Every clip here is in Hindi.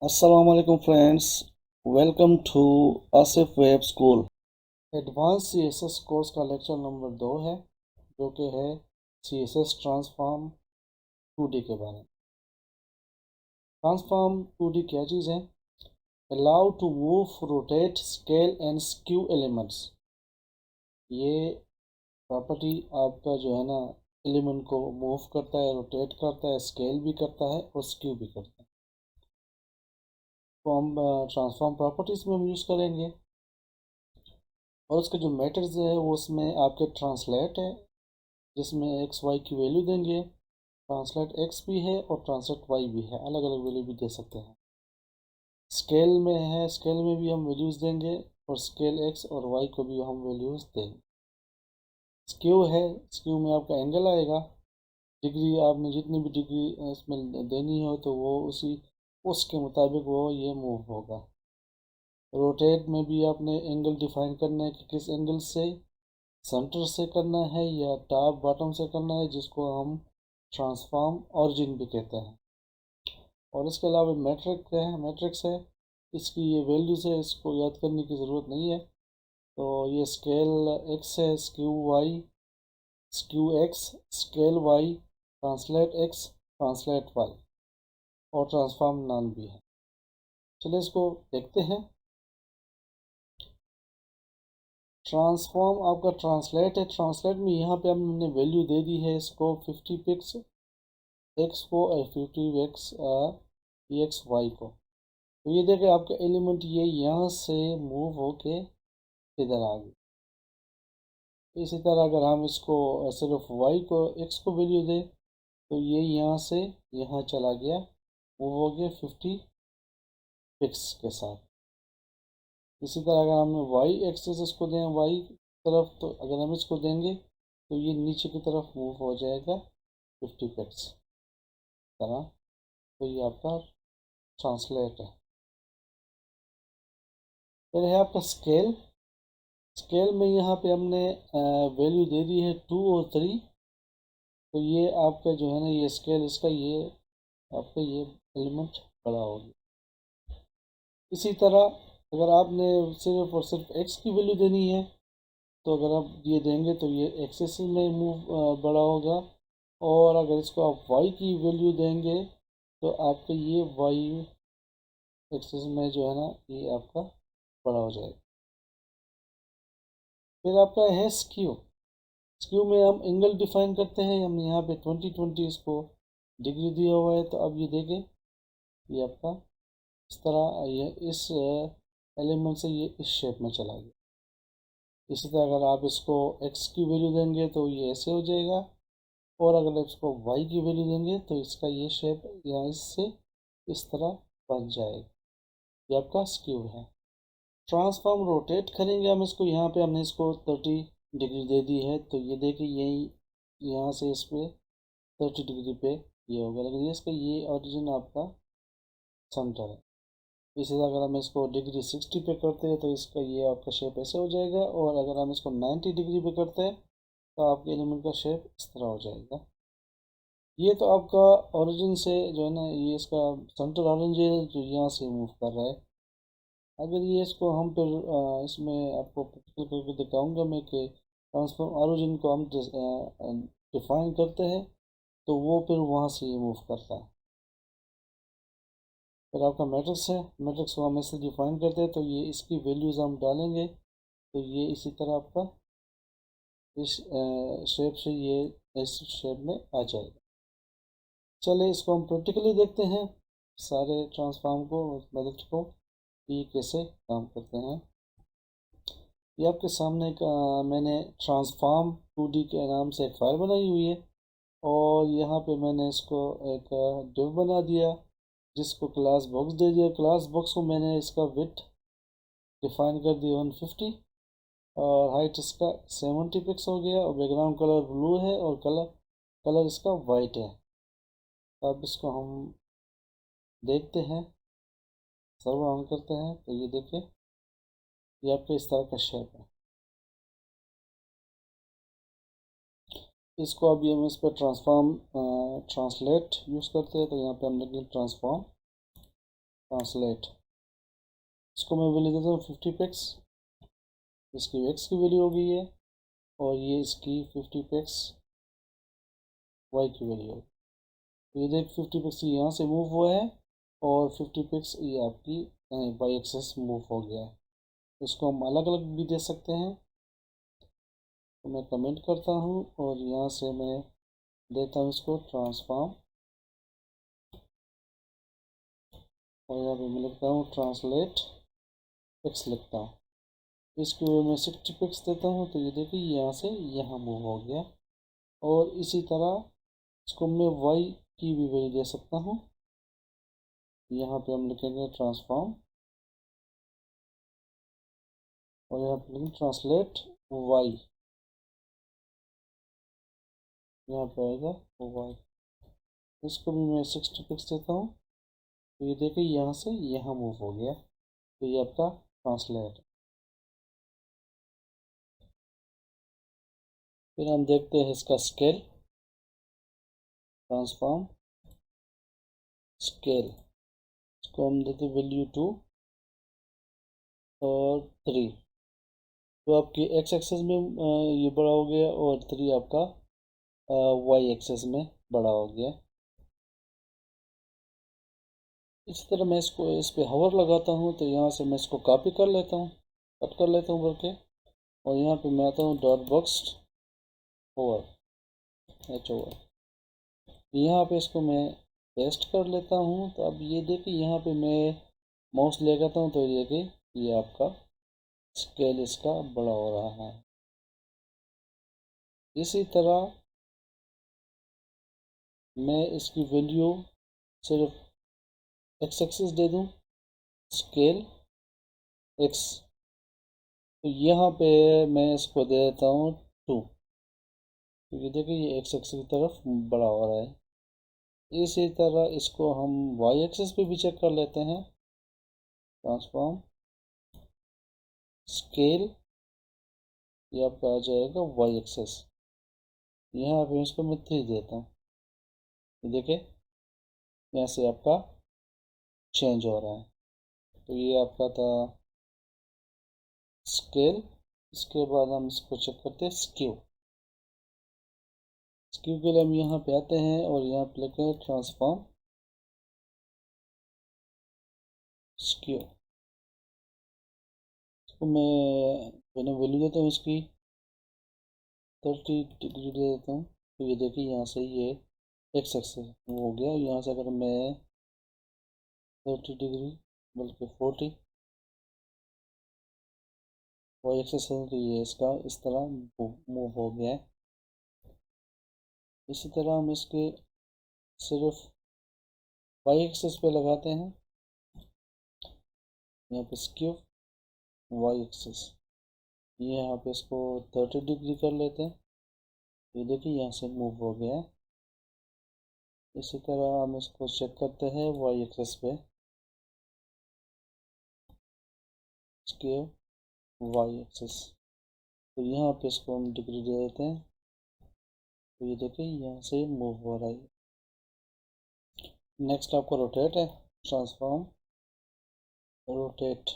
Assalamu alaikum friends, welcome to Asif Web School। Advance CSS course का लेक्चर नंबर 2 है जो कि है CSS ट्रांसफॉर्म 2D के बारे में। ट्रांसफॉर्म 2D क्या चीज़ है? Allow to move, rotate, scale and skew elements. ये प्रॉपर्टी आपका जो है ना एलिमेंट को मूव करता है, रोटेट करता है, स्केल भी करता है और स्क्यू भी करता है। तो हम ट्रांसफॉर्म प्रॉपर्टीज़ में हम यूज़ करेंगे और उसके जो मेथड्स है वो उसमें आपके ट्रांसलेट है जिसमें एक्स वाई की वैल्यू देंगे। ट्रांसलेट एक्स भी है और ट्रांसलेट वाई भी है, अलग अलग वैल्यू भी दे सकते हैं। स्केल में है, स्केल में भी हम वैल्यूज़ देंगे और स्केल एक्स और वाई को भी हम वैल्यूज़ देंगे। स्क्यू है, स्क्यू में आपका एंगल आएगा, डिग्री आपने जितनी भी डिग्री इसमें देनी हो तो वो उसके मुताबिक वो ये मूव होगा। रोटेट में भी आपने एंगल डिफाइन करना है कि किस एंगल से, सेंटर से करना है या टॉप बॉटम से करना है, जिसको हम ट्रांसफॉर्म ऑरिजिन भी कहते हैं। और इसके अलावा मैट्रिक्स है, इसकी ये वैल्यूज़ है, इसको याद करने की ज़रूरत नहीं है। तो ये स्केल एक्स है, skew X, scale Y, translate X, translate Y और ट्रांसफॉर्म नॉन भी है। चलिए इसको देखते हैं। ट्रांसफॉर्म आपका ट्रांसलेट है, ट्रांसलेट में यहाँ पे हमने वैल्यू दे दी है इसको 50 पिक्स एक्स को और 50 एक्स वाई को। तो ये देखें आपका एलिमेंट ये यहाँ से मूव होके इधर आ गया। इसी तरह अगर हम इसको सिर्फ वाई को एक्स को वैल्यू दें तो ये यहाँ से यहाँ चला गया, मूव हो गया 50 पिक्स के साथ। इसी तरह अगर हम वाई एक्सिस इसको दें वाई तरफ, तो अगर हम इसको देंगे तो ये नीचे की तरफ मूव हो जाएगा 50 पिक्स तरह। तो ये आपका ट्रांसलेट है। फिर है आपका स्केल। स्केल में यहाँ पे हमने वैल्यू दे दी है 2 और 3। तो ये आपका जो है ना ये स्केल इसका ये आपका ये एलिमेंट बड़ा होगा। इसी तरह अगर आपने सिर्फ और सिर्फ एक्स की वैल्यू देनी है तो अगर आप ये देंगे तो ये एक्सेस में मूव बड़ा होगा। और अगर इसको आप वाई की वैल्यू देंगे तो आपका ये वाई एक्सेस में जो है ना ये आपका बड़ा हो जाएगा। फिर आपका है स्क्यू। स्क्यू में हम एंगल डिफाइन करते हैं, हम यहाँ पे 20 इसको डिग्री दिया हुआ है। तो अब ये देखें ये आपका इस तरह ये इस एलिमेंट से ये इस शेप में चला गया। इसी तरह अगर आप इसको एक्स की वैल्यू देंगे तो ये ऐसे हो जाएगा, और अगर इसको वाई की वैल्यू देंगे तो इसका ये शेप यहाँ इससे इस तरह बन जाएगा। ये आपका स्क्यू है। ट्रांसफॉर्म रोटेट करेंगे हम इसको, यहाँ पे हमने इसको 30 डिग्री दे दी है तो ये देखिए यही यहाँ से इस पर 30 डिग्री पे ये हो गया, लेकिन इसका ये ओरिजिन आपका सेंटर है। इसी तरह अगर हम इसको डिग्री 60 पे करते हैं तो इसका ये आपका शेप ऐसे हो जाएगा, और अगर हम इसको 90 डिग्री पे करते हैं तो आपके एलिमेंट का शेप इस तरह हो जाएगा। ये तो आपका ओरिजिन से जो है ना ये इसका सेंटर ओरिजिन है जो यहाँ से मूव कर रहा है। अगर ये इसको हम फिर इसमें आपको प्रैक्टिकल करके दिखाऊंगा मैं कि ट्रांसफॉर्म ओरिजिन को हम डिफाइन करते हैं तो वो फिर वहाँ से ये मूव करता है। फिर आपका मैट्रिक्स है, मैट्रिक्स को हम ऐसे डिफाइन करते हैं तो ये इसकी वैल्यूज़ हम डालेंगे तो ये इसी तरह आपका इस शेप से ये इस शेप में आ जाएगा। चलिए इसको हम प्रैक्टिकली देखते हैं सारे ट्रांसफॉर्म को, मेथड को, ये कैसे काम करते हैं। ये आपके सामने एक मैंने ट्रांसफॉर्म 2D के नाम से एक फाइल बनाई हुई है, और यहाँ पे मैंने इसको एक डिव बना दिया जिसको क्लास बॉक्स दे दिया। क्लास बॉक्स को मैंने इसका विड्थ डिफाइन कर दिया 150 और हाइट इसका 70 पिक्स हो गया, और बैकग्राउंड कलर ब्लू है और कलर कलर इसका वाइट है। अब इसको हम देखते हैं, सर्वर ऑन करते हैं तो ये देखिए ये आपके इस तरह का शेप है। इसको अभी हम इस पर ट्रांसफॉर्म ट्रांसलेट यूज़ करते हैं तो यहाँ पे हम लिखेंगे ट्रांसफॉर्म ट्रांसलेट, इसको मैं वैल्यू देता हूँ 50 पिक्स, इसकी एक्स की वैल्यू हो गई है और ये इसकी 50 पिक्स वाई की वैल्यू है। ये देख 50 पिक्स यहाँ से मूव हुआ है और 50 पिक्स ये आपकी वाई एक्सेस मूव हो गया है। इसको हम अलग अलग भी दे सकते हैं, तो मैं कमेंट करता हूँ और यहाँ से मैं देता हूँ इसको ट्रांसफॉर्म और यहाँ पे मैं लिखता हूँ ट्रांसलेट पिक्स लिखता हूँ। इसको मैं 60 पिक्स देता हूँ तो ये देखिए यहाँ से यहाँ मूव हो गया। और इसी तरह इसको मैं वाई की भी वैल्यू दे सकता हूँ। यहाँ पे हम लिखेंगे ट्रांसफॉर्म और यहाँ पे लिखेंगे ट्रांसलेट वाई, यहाँ पे आएगा वाई। इसको भी मैं 60 पिक्स देता हूँ तो ये देखिए यहाँ से यहाँ मूव हो गया, तो ये आपका ट्रांसलेट। फिर हम देखते हैं इसका स्केल, ट्रांसफॉर्म स्केल, इसको हम देते वैल्यू 2 और 3, तो आपकी एक्स एक्सेस में ये बड़ा हो गया और 3 आपका वाई एक्सेस में बड़ा हो गया। इस तरह मैं इसको इस पर हवर लगाता हूँ तो यहाँ से मैं इसको कॉपी कर लेता हूँ, कट कर लेता हूँ करके, और यहाँ पे मैं आता हूँ dot box over H over, यहाँ पे इसको मैं पेस्ट कर लेता हूँ। तो अब ये देखिए यहाँ पे मैं माउस ले जाता हूँ तो ये देखिए ये आपका स्केल इसका बड़ा हो रहा है। इसी तरह मैं इसकी वैल्यू सिर्फ एक्स एक्सिस दे दूँ, स्केल एक्स, तो यहाँ पे मैं इसको दे देता हूँ 2, तो ये देखिए ये एक्स एक्सिस की तरफ बड़ा हो रहा है। इसी तरह इसको हम वाई एक्सिस पे भी चेक कर लेते हैं, ट्रांसफॉर्म स्केल, ये आपका आ जाएगा वाई एक्सिस, यहाँ पे इसको मैं 3 देता हूँ, ये देखिए यहाँ से आपका चेंज हो रहा है। तो ये आपका था स्केल। इसके बाद हम इसको चेक करते हैं स्क्यू, स्क्यू के लिए हम यहाँ पे आते हैं और यहाँ पे लिखते हैं ट्रांसफॉर्म स्क्यू, इसको मैंने वैल्यू देता हूँ इसकी 30 डिग्री दे देता हूँ, तो ये देखिए यहाँ से ये एक्स एक्सेस वो हो गया। यहाँ से अगर मैं 30 डिग्री बल्कि 40 वाई एक्सेस है तो ये इसका इस तरह मूव हो गया है। इसी तरह हम इसके सिर्फ वाई एक्सेस पे लगाते हैं, यहाँ पे स्क्यू वाई एक्सेस, ये यहाँ पे इसको 30 डिग्री कर लेते हैं, ये देखिए यहाँ से मूव हो गया है। इसी तरह हम इसको चेक करते हैं वाई एक्सेस पे, स्क्यू वाई एक्सेस, तो यहाँ पे इसको हम डिग्री दे देते हैं, तो ये देखिए यहाँ से मूव हो रहा है। नेक्स्ट आपका रोटेट है, ट्रांसफॉर्म रोटेट,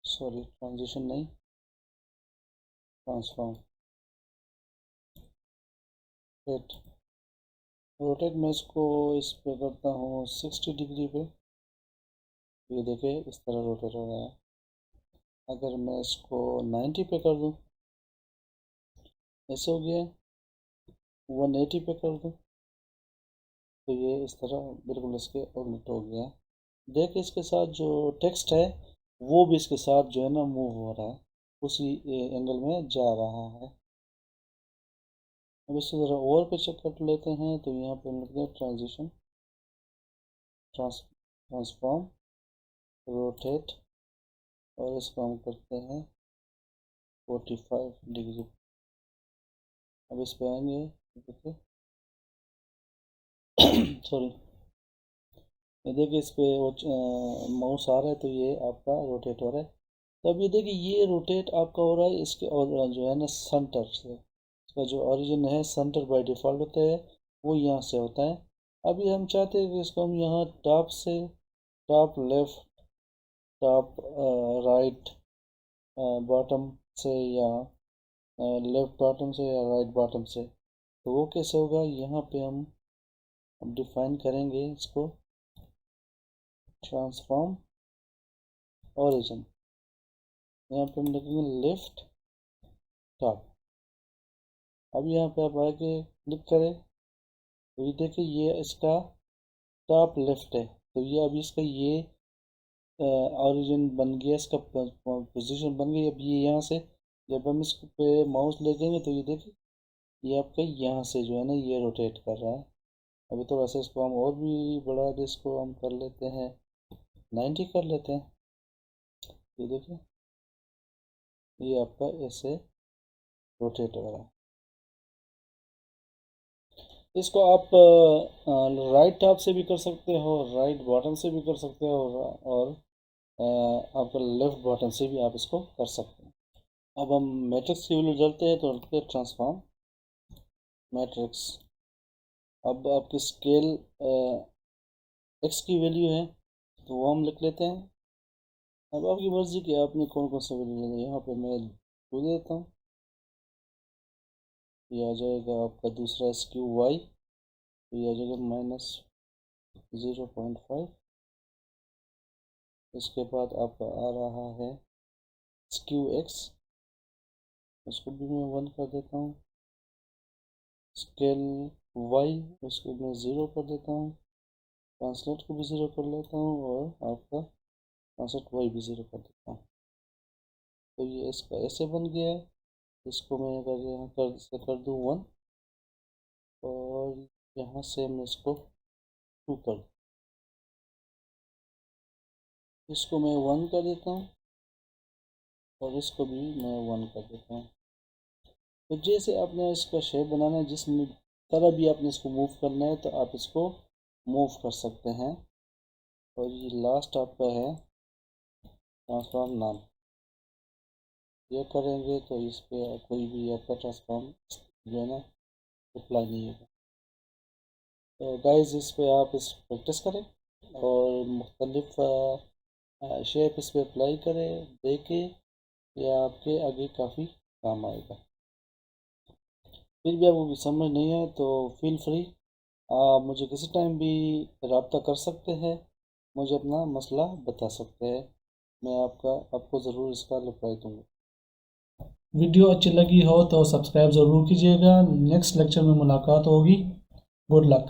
सॉरी ट्रांजिशन नहीं, ट्रांसफॉर्म रोटेट, रोटेट में इसको इस पे करता हूँ 60 डिग्री पे, ये देखिए इस तरह रोटेट हो रहा है। अगर मैं इसको 90 पे कर दूँ, ऐसे हो गया, 180 पे कर दूँ तो ये इस तरह बिल्कुल इसके उल्ट हो गया। देखिए इसके साथ जो टेक्स्ट है वो भी इसके साथ जो है ना मूव हो रहा है, उसी एंगल में जा रहा है। अब इसी तरह और पे चेक कर लेते हैं, तो यहाँ पे हम लिखते हैं ट्रांजिशन ट्रांसफॉर्म रोटेट और इसको हम करते हैं 45 डिग्री। अब इस पे आएंगे, देखिए सॉरी, ये देखिए इस पे माउस आ रहा है तो ये आपका रोटेट हो रहा है। तो अब ये देखिए ये रोटेट आपका हो रहा है इसके, और जो है ना सेंटर से, इसका जो ओरिजिन है सेंटर बाय डिफ़ॉल्ट होता है वो यहाँ से होता है, अभी हम चाहते हैं कि इसको हम यहाँ टॉप से, top left, top right bottom से, या लेफ्ट बॉटम से, या राइट बॉटम से, तो वो कैसे होगा? यहाँ पे हम डिफाइन करेंगे इसको, ट्रांसफॉर्म ओरिजिन। यहाँ पे हम लिखेंगे लेफ्ट टॉप। अब यहाँ पे आप आके क्लिक करें तो ये देखिए ये इसका टॉप लेफ्ट है, तो ये अभी इसका ये ओरिजिन बन गया, इसका पोजीशन बन गई। अब ये यहाँ से जब हम इस पे माउस लेंगे तो ये देखिए ये आपका यहाँ से जो है ना ये रोटेट कर रहा है। अभी थोड़ा सा इसको हम और भी बढ़ा दे, इसको हम कर लेते हैं 90 कर लेते हैं। ये देखिए ये आपका ऐसे रोटेट हो रहा है। इसको आप राइट टॉप से भी कर सकते हो, राइट बॉटम से भी कर सकते हो, और आपका लेफ्ट बॉटम से भी आप इसको कर सकते हैं। अब हम मैट्रिक्स की वैल्यू डालते हैं तो लिखते हैं ट्रांसफॉर्म मैट्रिक्स। अब आपकी स्केल एक्स की वैल्यू है तो वो हम लिख लेते हैं। अब आपकी मर्जी की आपने कौन कौन सा वैल्यू लेना है, यहाँ पे मैं 2 देता हूँ। ये आ जाएगा आपका दूसरा स्क्यू वाई, तो ये आ जाएगा -0.5। इसके बाद आपका आ रहा है स्क्यू एक्स, उसको भी मैं 1 कर देता हूँ। स्केल वाई उसको मैं 0 कर देता हूँ। ट्रांसलेट को भी 0 कर लेता हूँ, और आपका ट्रांसलेट वाई भी 0 कर देता हूँ। तो ये इसका ऐसे बन गया है। इसको मैं अगर यहाँ कर दूँ 1, और यहाँ से मैं इसको 2 कर दूँ, इसको मैं 1 कर देता हूँ, और इसको भी मैं 1 कर देता हूँ। तो जैसे आपने इसका शेप बनाना है, जिस तरह भी आपने इसको मूव करना है तो आप इसको मूव कर सकते हैं। और ये लास्ट आपका है ट्रांसफॉर्म नाम, ये करेंगे तो इस पर कोई भी आपका ट्रांसफॉर्म जो है ना अप्लाई नहीं होगा। तो गाइस इस पे आप इस प्रैक्टिस करें और मुख्तलिफ शेप इस पर अप्लाई करें, देखें, यह आपके आगे काफ़ी काम आएगा। फिर भी आपको समझ नहीं है तो फील फ्री, आप मुझे किसी टाइम भी रब्ता कर सकते हैं, मुझे अपना मसला बता सकते हैं, मैं आपको ज़रूर इसका रिप्लाई दूँगा। वीडियो अच्छी लगी हो तो सब्सक्राइब ज़रूर कीजिएगा। नेक्स्ट लेक्चर में मुलाकात होगी। Good luck.